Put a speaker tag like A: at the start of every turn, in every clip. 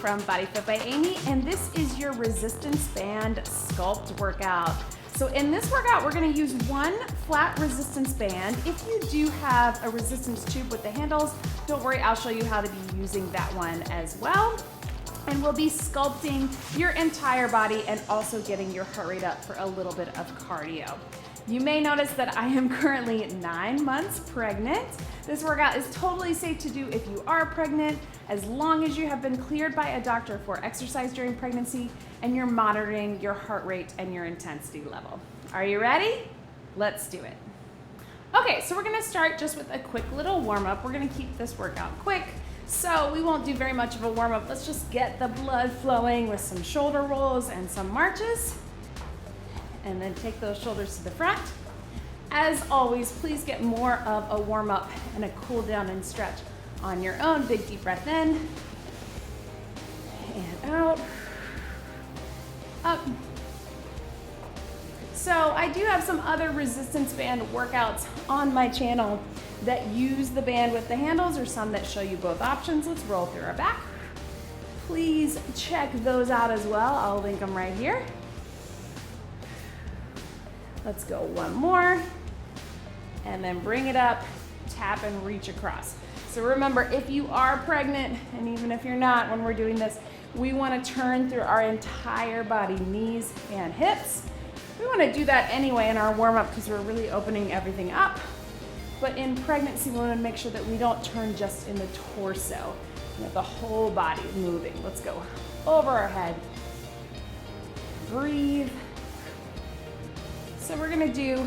A: from Body Fit by Amy, and this is your resistance band sculpt workout. So in this workout, we're gonna use one flat resistance band. If you do have a resistance tube with the handles, don't worry, I'll show you how to be using that one as well. And we'll be sculpting your entire body and also getting your heart rate up for a little bit of cardio. You may notice that I am currently 9 months pregnant. This workout is totally safe to do if you are pregnant, as long as you have been cleared by a doctor for exercise during pregnancy and you're monitoring your heart rate and your intensity level. Are you ready? Let's do it. Okay, so we're gonna start just with a quick little warm up. We're gonna keep this workout quick, so we won't do very much of a warm up. Let's just get the blood flowing with some shoulder rolls and some marches. And then take those shoulders to the front. As always, please get more of a warm up and a cool down and stretch on your own. Big deep breath in and out, up. So I do have some other resistance band workouts on my channel that use the band with the handles, or some that show you both options. Let's roll through our back. Please check those out as well. I'll link them right here. Let's go one more, and then bring it up, tap and reach across. So remember, if you are pregnant, and even if you're not, when we're doing this, we wanna turn through our entire body, knees and hips. We wanna do that anyway in our warm up because we're really opening everything up. But in pregnancy, we wanna make sure that we don't turn just in the torso, the whole body moving. Let's go over our head, breathe. So we're gonna do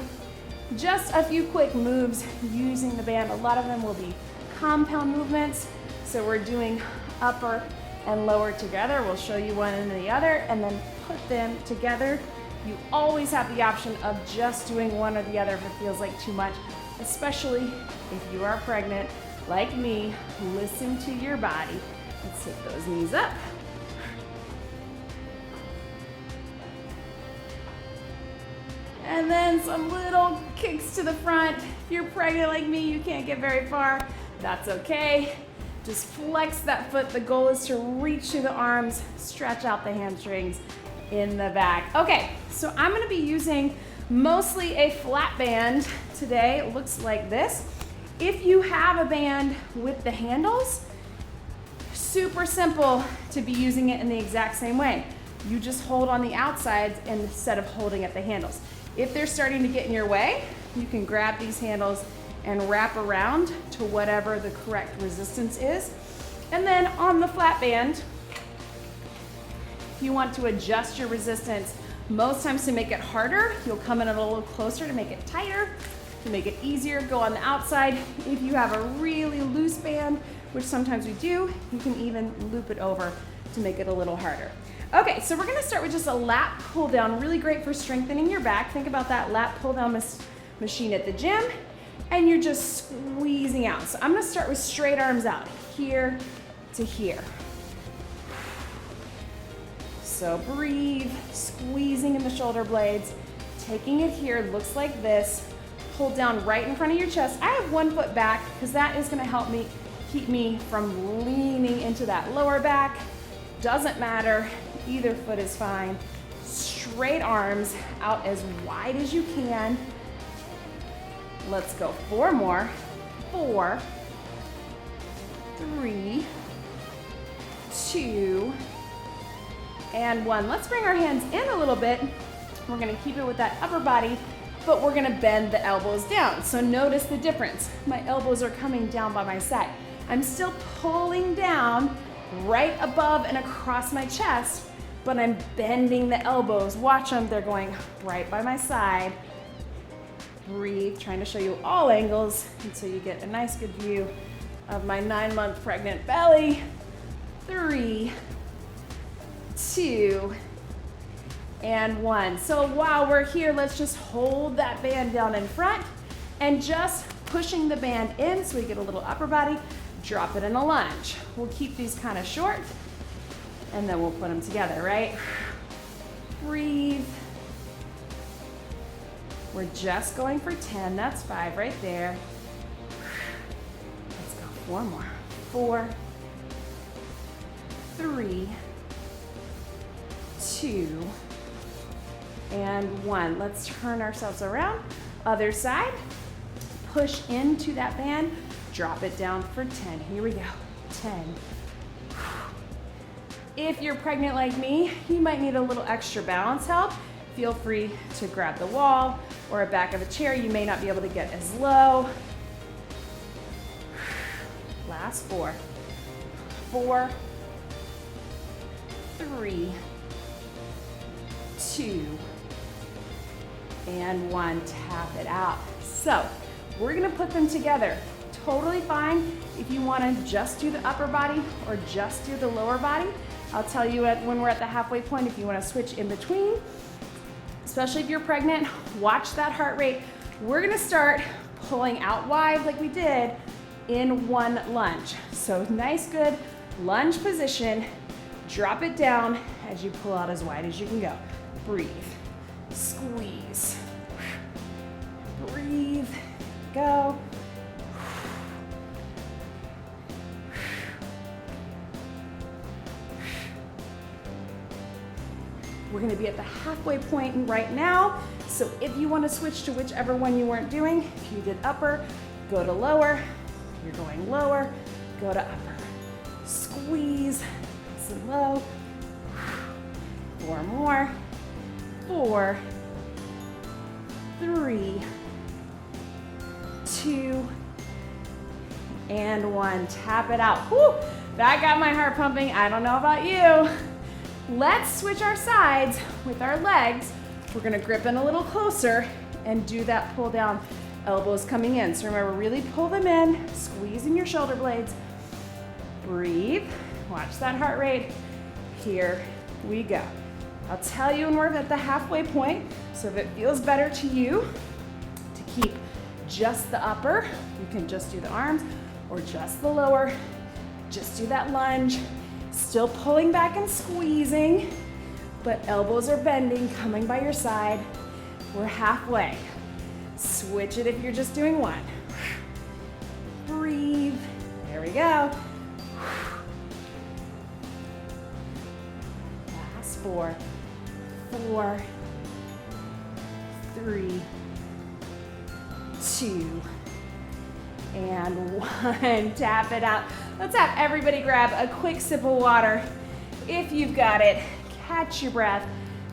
A: just a few quick moves using the band. A lot of them will be compound movements. So we're doing upper and lower together. We'll show you one and the other, and then put them together. You always have the option of just doing one or the other if it feels like too much, especially if you are pregnant like me. Listen to your body. Let's take those knees up. And then some little kicks to the front. If you're pregnant like me, you can't get very far. That's okay. Just flex that foot. The goal is to reach through the arms, stretch out the hamstrings in the back. Okay, so I'm gonna be using mostly a flat band today. It looks like this. If you have a band with the handles, super simple to be using it in the exact same way. You just hold on the outsides instead of holding at the handles. If they're starting to get in your way, you can grab these handles and wrap around to whatever the correct resistance is. And then on the flat band, if you want to adjust your resistance, most times to make it harder, you'll come in a little closer to make it tighter. To make it easier, go on the outside. If you have a really loose band, which sometimes we do, you can even loop it over to make it a little harder. Okay, so we're gonna start with just a lat pull down, really great for strengthening your back. Think about that lat pull down machine at the gym, and you're just squeezing out. So I'm gonna start with straight arms out, here to here. So breathe, squeezing in the shoulder blades, taking it here, looks like this. Pull down right in front of your chest. I have one foot back because that is gonna help me keep me from leaning into that lower back. Doesn't matter, either foot is fine. Straight arms out as wide as you can. Let's go 4 more. 4, 3, 2, and 1. Let's bring our hands in a little bit. We're gonna keep it with that upper body, but we're gonna bend the elbows down. So notice the difference. My elbows are coming down by my side. I'm still pulling down right above and across my chest, but I'm bending the elbows. Watch them, they're going right by my side. Breathe, trying to show you all angles until you get a nice good view of my 9-month pregnant belly. 3, 2, and 1. So while we're here, let's just hold that band down in front and just pushing the band in so we get a little upper body. Drop it in a lunge. We'll keep these kind of short and then we'll put them together, right? Breathe. We're just going for 10, that's 5 right there. Let's go 4 more. 4, 3, 2, and 1. Let's turn ourselves around. Other side. Push into that band. Drop it down for 10. Here we go. 10. If you're pregnant like me, you might need a little extra balance help. Feel free to grab the wall or a back of a chair. You may not be able to get as low. Last 4. 4, 3, 2, and 1. Tap it out. So we're gonna put them together. Totally fine if you wanna just do the upper body or just do the lower body. I'll tell you when we're at the halfway point if you wanna switch in between. Especially if you're pregnant, watch that heart rate. We're gonna start pulling out wide like we did in one lunge. So nice, good lunge position. Drop it down as you pull out as wide as you can go. Breathe, squeeze, breathe, go. We're gonna be at the halfway point right now. So if you wanna switch to whichever one you weren't doing, if you did upper, go to lower. If you're going lower, go to upper. Squeeze, some low. 4 more. 4, 3, 2, and 1. Tap it out. Whew, that got my heart pumping. I don't know about you. Let's switch our sides with our legs. We're gonna grip in a little closer and do that pull down, elbows coming in. So remember, really pull them in, squeeze in your shoulder blades. Breathe, watch that heart rate. Here we go. I'll tell you when we're at the halfway point, so if it feels better to you to keep just the upper, you can just do the arms, or just the lower, just do that lunge. Still pulling back and squeezing, but elbows are bending, coming by your side. We're halfway. Switch it if you're just doing one. Breathe. There we go. Last 4, 4, 3, 2, and 1. Tap it out. Let's have everybody grab a quick sip of water. If you've got it, catch your breath,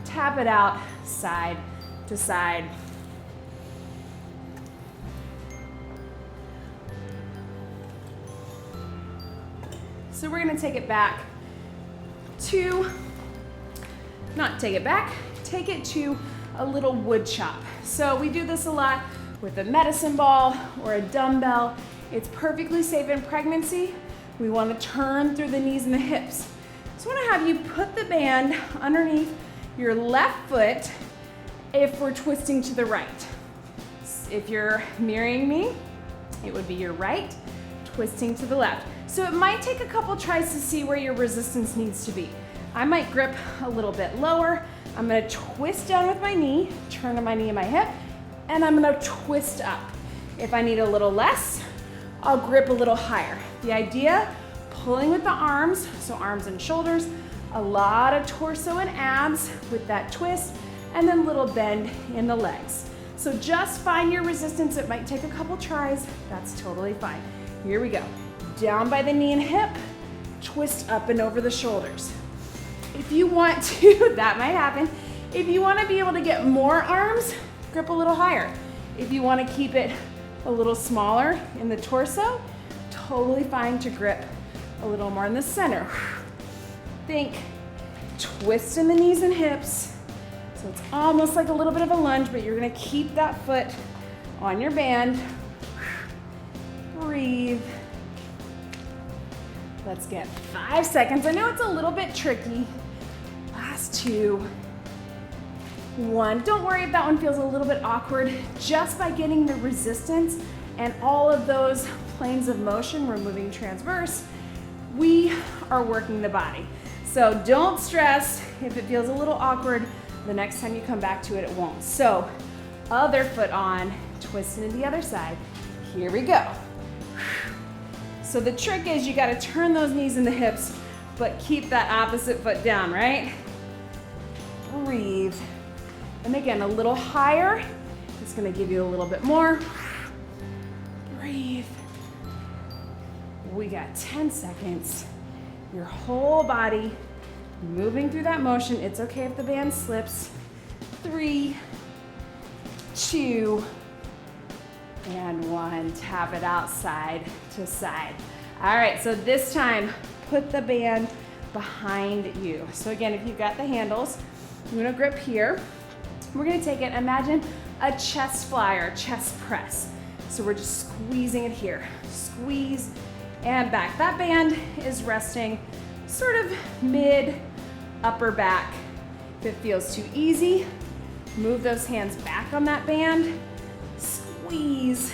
A: tap it out, side to side. So we're gonna take it back to, take it to a little wood chop. So we do this a lot with a medicine ball or a dumbbell. It's perfectly safe in pregnancy. We want to turn through the knees and the hips. So I want to have you put the band underneath your left foot if we're twisting to the right. If you're mirroring me, it would be your right, twisting to the left. So it might take a couple tries to see where your resistance needs to be. I might grip a little bit lower. I'm going to twist down with my knee, turn to my knee and my hip, and I'm going to twist up. If I need a little less, I'll grip a little higher. The idea, pulling with the arms, so arms and shoulders, a lot of torso and abs with that twist, and then little bend in the legs. So just find your resistance. It might take a couple tries. That's totally fine. Here we go. Down by the knee and hip, twist up and over the shoulders. If you want to, that might happen. If you want to be able to get more arms, grip a little higher. If you want to keep it a little smaller in the torso, totally fine to grip a little more in the center. Think twist in the knees and hips. So it's almost like a little bit of a lunge, but you're gonna keep that foot on your band. Breathe. Let's get 5 seconds. I know it's a little bit tricky. Last 2, 1. Don't worry if that one feels a little bit awkward. Just by getting the resistance and all of those planes of motion, we're moving transverse, we are working the body. So don't stress if it feels a little awkward. The next time you come back to it, it won't. So other foot on, twist into the other side. Here we go. So the trick is you gotta turn those knees and the hips but keep that opposite foot down, right? Breathe. And again, a little higher. It's gonna give you a little bit more. Breathe. We got 10 seconds. Your whole body moving through that motion. It's okay if the band slips. 3, 2, and 1. Tap it out side to side. All right, so this time, put the band behind you. So again, if you've got the handles, I'm gonna grip here. We're gonna take it, imagine a chest fly or chest press. So we're just squeezing it here. Squeeze and back. That band is resting sort of mid upper back. If it feels too easy, move those hands back on that band. Squeeze.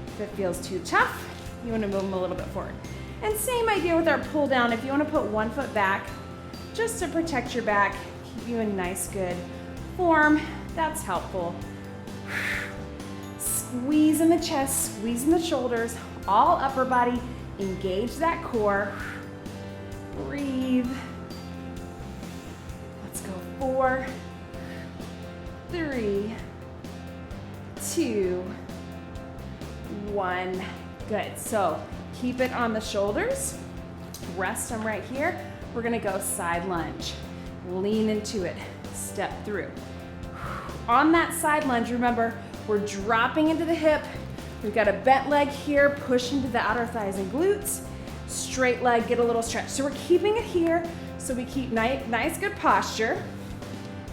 A: If it feels too tough, you wanna move them a little bit forward. And same idea with our pull down. If you wanna put one foot back, just to protect your back, keep you in nice, good form, that's helpful. Squeeze in the chest, squeeze in the shoulders, all upper body, engage that core. Breathe. Let's go 4, 3, 2, 1. Good. So keep it on the shoulders. Rest them right here. We're gonna go side lunge. Lean into it. Step through. On that side lunge, remember, we're dropping into the hip. We've got a bent leg here, push into the outer thighs and glutes. Straight leg, get a little stretch. So we're keeping it here so we keep nice, good posture.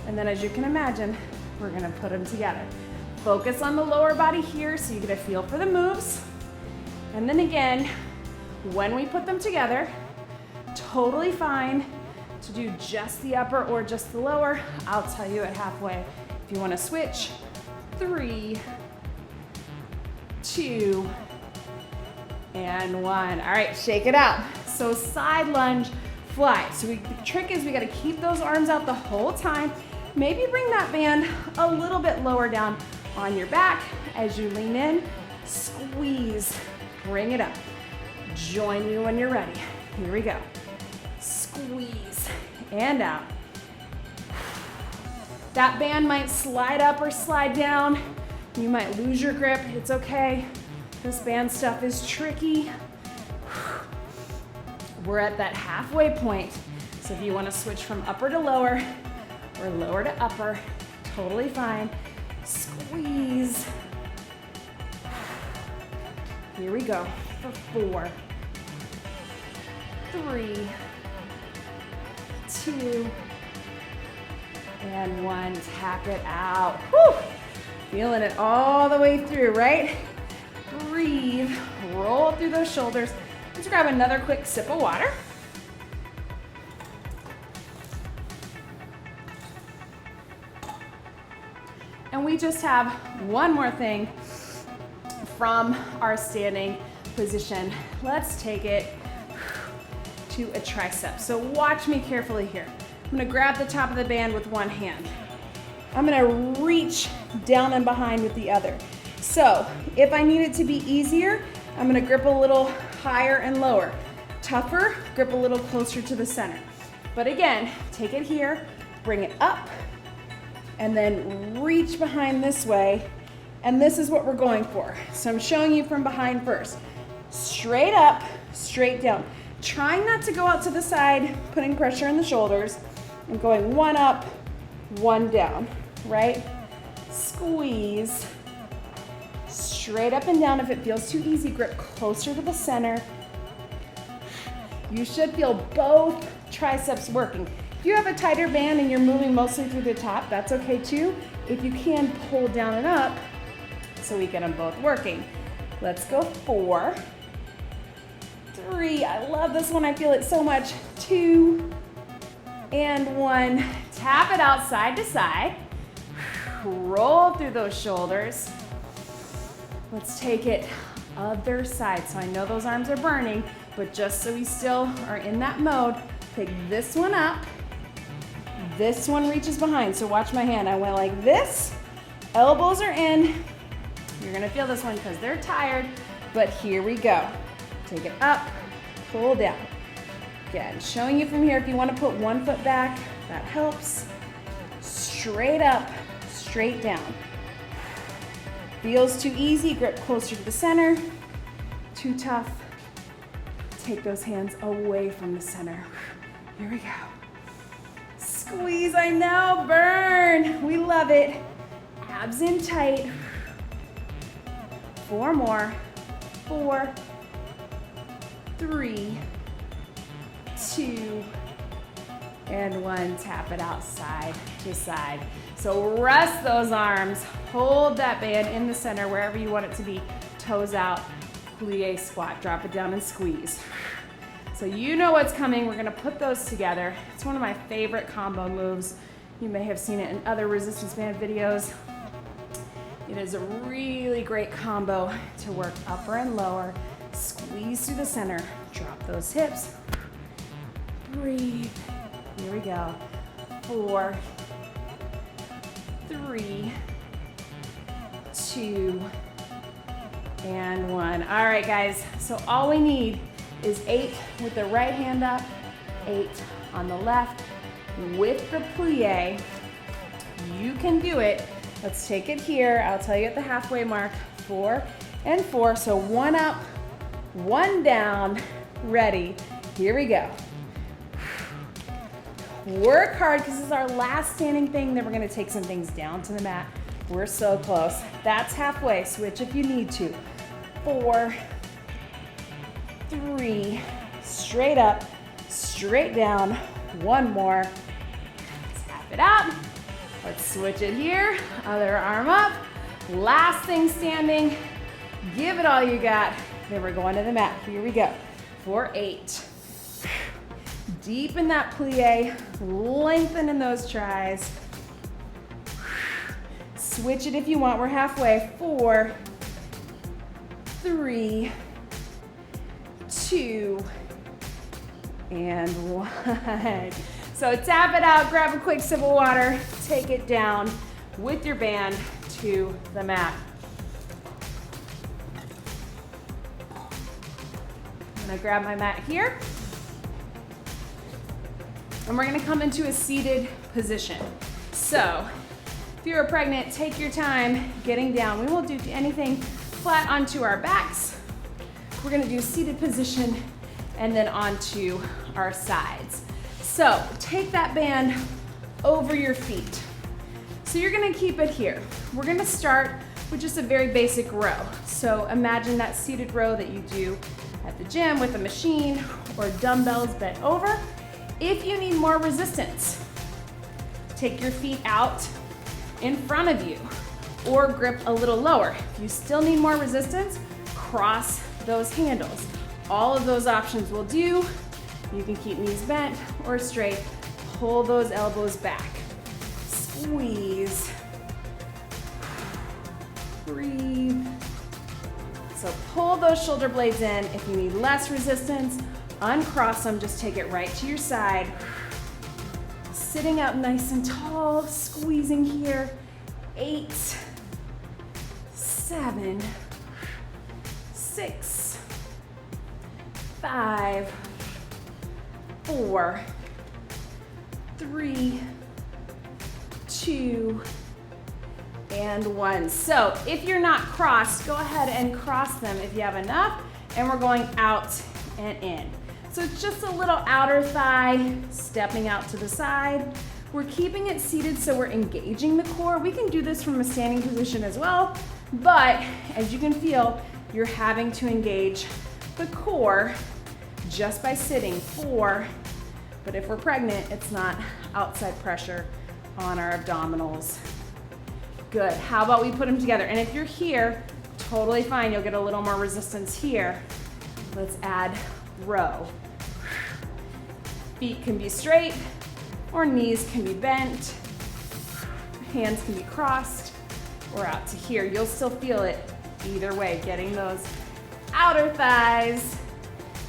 A: And then as you can imagine, we're gonna put them together. Focus on the lower body here so you get a feel for the moves. And then again, when we put them together, totally fine to do just the upper or just the lower. I'll tell you at halfway. If you wanna switch, 3, 2, and 1. All right, shake it out. So side lunge, fly. So the trick is we gotta keep those arms out the whole time. Maybe bring that band a little bit lower down on your back as you lean in. Squeeze, bring it up. Join me when you're ready. Here we go. Squeeze and out. That band might slide up or slide down. You might lose your grip, it's okay. This band stuff is tricky. We're at that halfway point. So if you wanna switch from upper to lower or lower to upper, totally fine. Squeeze. Here we go for 4, 3, 2, and 1. Tap it out. Whew. Feeling it all the way through, right? Breathe, roll through those shoulders. Let's grab another quick sip of water. And we just have one more thing from our standing position. Let's take it to a tricep. So watch me carefully here. I'm gonna grab the top of the band with one hand. I'm gonna reach down and behind with the other. So if I need it to be easier, I'm gonna grip a little higher and lower. Tougher, grip a little closer to the center. But again, take it here, bring it up, and then reach behind this way. And this is what we're going for. So I'm showing you from behind first. Straight up, straight down. Trying not to go out to the side, putting pressure in the shoulders, and going 1 up, 1 down, right? Squeeze. Straight up and down. If it feels too easy, grip closer to the center. You should feel both triceps working. If you have a tighter band and you're moving mostly through the top, that's okay too. If you can, pull down and up so we get them both working. Let's go 4, 3, I love this one, I feel it so much. 2, and 1. Tap it out side to side. Roll through those shoulders. Let's take it other side. So I know those arms are burning, but just so we still are in that mode, pick this one up. This one reaches behind. So watch my hand. I went like this. Elbows are in. You're gonna feel this one because they're tired, but here we go. Take it up, pull down. Again, showing you from here, if you want to put one foot back, that helps. Straight up, straight down. Feels too easy, grip closer to the center. Too tough, take those hands away from the center. Here we go. Squeeze, I know, burn. We love it. Abs in tight. 4 more. 4, 3, 2, and 1. Tap it out side to side. So rest those arms. Hold that band in the center wherever you want it to be. Toes out. Plie squat. Drop it down and squeeze. So you know what's coming. We're gonna put those together. It's one of my favorite combo moves. You may have seen it in other resistance band videos. It is a really great combo to work upper and lower. Squeeze through the center. Drop those hips. Breathe. Here we go. 4, 3, 2, and 1. All right, guys. So all we need is 8 with the right hand up, 8 on the left with the plie. You can do it. Let's take it here. I'll tell you at the halfway mark. 4 and 4. So 1 up, 1 down. Ready. Here we go. Work hard because this is our last standing thing. Then we're going to take some things down to the mat. We're so close. That's halfway. Switch if you need to. 4, 3, straight up, straight down. 1 more. Tap it out. Let's switch it here. Other arm up. Last thing standing. Give it all you got. Then we're going to the mat. Here we go. For 8. Deepen that plie. Lengthen in those tries. Switch it if you want. We're halfway. 4, 3, 2, and 1. So tap it out, grab a quick sip of water, take it down with your band to the mat. I'm gonna grab my mat here. And we're gonna come into a seated position. So if you're pregnant, take your time getting down. We won't do anything flat onto our backs. We're gonna do seated position and then onto our sides. So take that band over your feet. So you're gonna keep it here. We're gonna start with just a very basic row. So imagine that seated row that you do at the gym with a machine or dumbbells bent over. If you need more resistance, take your feet out in front of you or grip a little lower. If you still need more resistance, cross those handles. All of those options will do. You can keep knees bent or straight. Pull those elbows back. Squeeze. Breathe. So pull those shoulder blades in. If you need less resistance, uncross them. Just take it right to your side. Sitting up nice and tall, squeezing here. 8, 7, 6, 5, 4, 3, 2, and 1. So if you're not crossed, go ahead and cross them if you have enough, and we're going out and in. So it's just a little outer thigh, stepping out to the side. We're keeping it seated so we're engaging the core. We can do this from a standing position as well, but as you can feel, you're having to engage the core just by sitting. 4, but if we're pregnant, it's not outside pressure on our abdominals. Good. How about we put them together? And if you're here, totally fine. You'll get a little more resistance here. Let's add row. Feet can be straight or knees can be bent. Hands can be crossed or out to here. You'll still feel it either way, getting those outer thighs.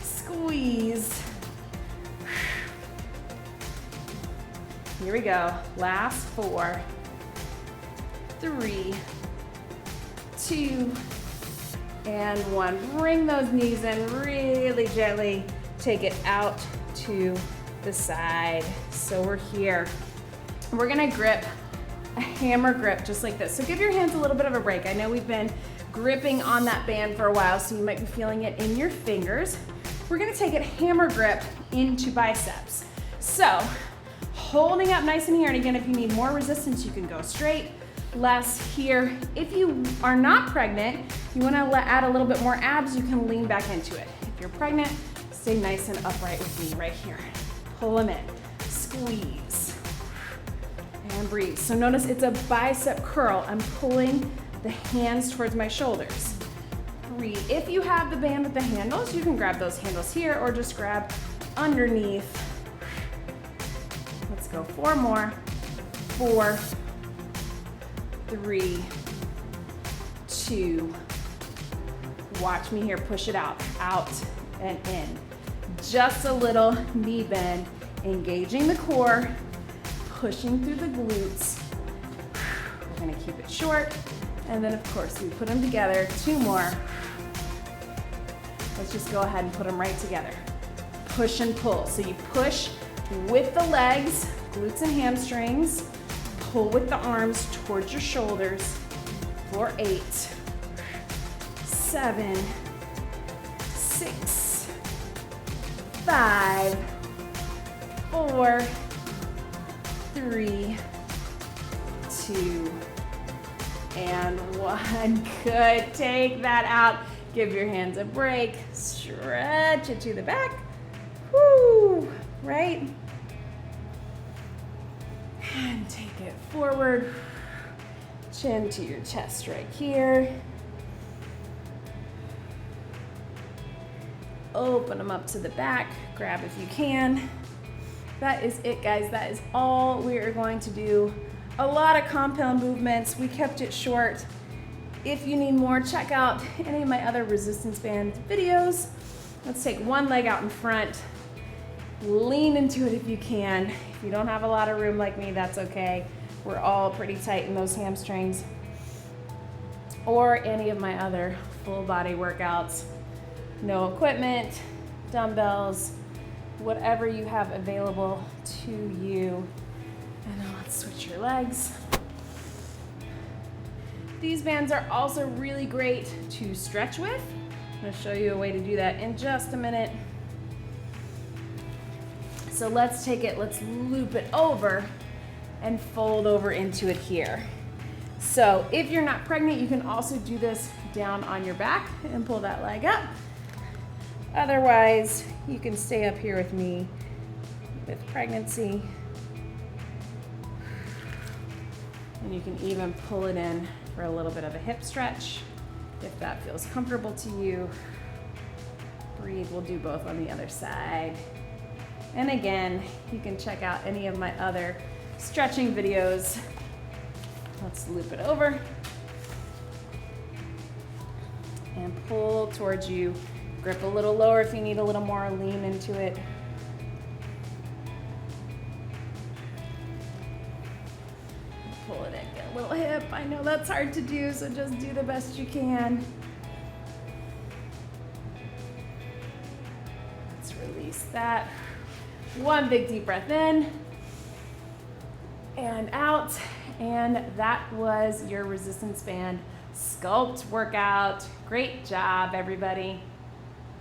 A: Squeeze. Here we go. Last 4, 3, 2, and 1. Bring those knees in really gently. Take it out to the side. So we're here. We're gonna grip a hammer grip just like this. So give your hands a little bit of a break. I know we've been gripping on that band for a while, so you might be feeling it in your fingers. We're gonna take it hammer grip into biceps. So holding up nice and here, and again, if you need more resistance, you can go straight, less here. If you are not pregnant, you wanna add a little bit more abs, you can lean back into it. If you're pregnant, stay nice and upright with me right here. Pull them in, squeeze, and breathe. So notice it's a bicep curl. I'm pulling the hands towards my shoulders. Breathe. If you have the band with the handles, you can grab those handles here or just grab underneath. Let's go 4 more. 4, 3, 2. Watch me here, push it out and in. Just a little knee bend, engaging the core, pushing through the glutes. We're gonna keep it short. And then of course we put them together. 2 more. Let's just go ahead and put them right together. Push and pull. So you push with the legs, glutes and hamstrings. Pull with the arms towards your shoulders for 8, 7, 6, 5, 4, 3, 2, and 1. Good. Take that out. Give your hands a break. Stretch it to the back. Woo! Right? And take it forward. Chin to your chest right here. Open them up to the back. Grab if you can. That is it, guys. That is all we are going to do. A lot of compound movements. We kept it short. If you need more, check out any of my other resistance band videos. Let's take one leg out in front. Lean into it if you can. If you don't have a lot of room like me, that's okay. We're all pretty tight in those hamstrings. Or any of my other full body workouts. No equipment, dumbbells, whatever you have available to you. And then let's switch your legs. These bands are also really great to stretch with. I'm gonna show you a way to do that in just a minute. So let's take it, let's loop it over and fold over into it here. So if you're not pregnant, you can also do this down on your back and pull that leg up. Otherwise, you can stay up here with me with pregnancy. And you can even pull it in for a little bit of a hip stretch if that feels comfortable to you. Breathe. We'll do both on the other side. And again, you can check out any of my other stretching videos. Let's loop it over and pull towards you. Grip a little lower if you need a little more, lean into it. Pull it in, get a little hip. I know that's hard to do, so just do the best you can. Let's release that. One big deep breath in and out. And that was your resistance band sculpt workout. Great job, everybody.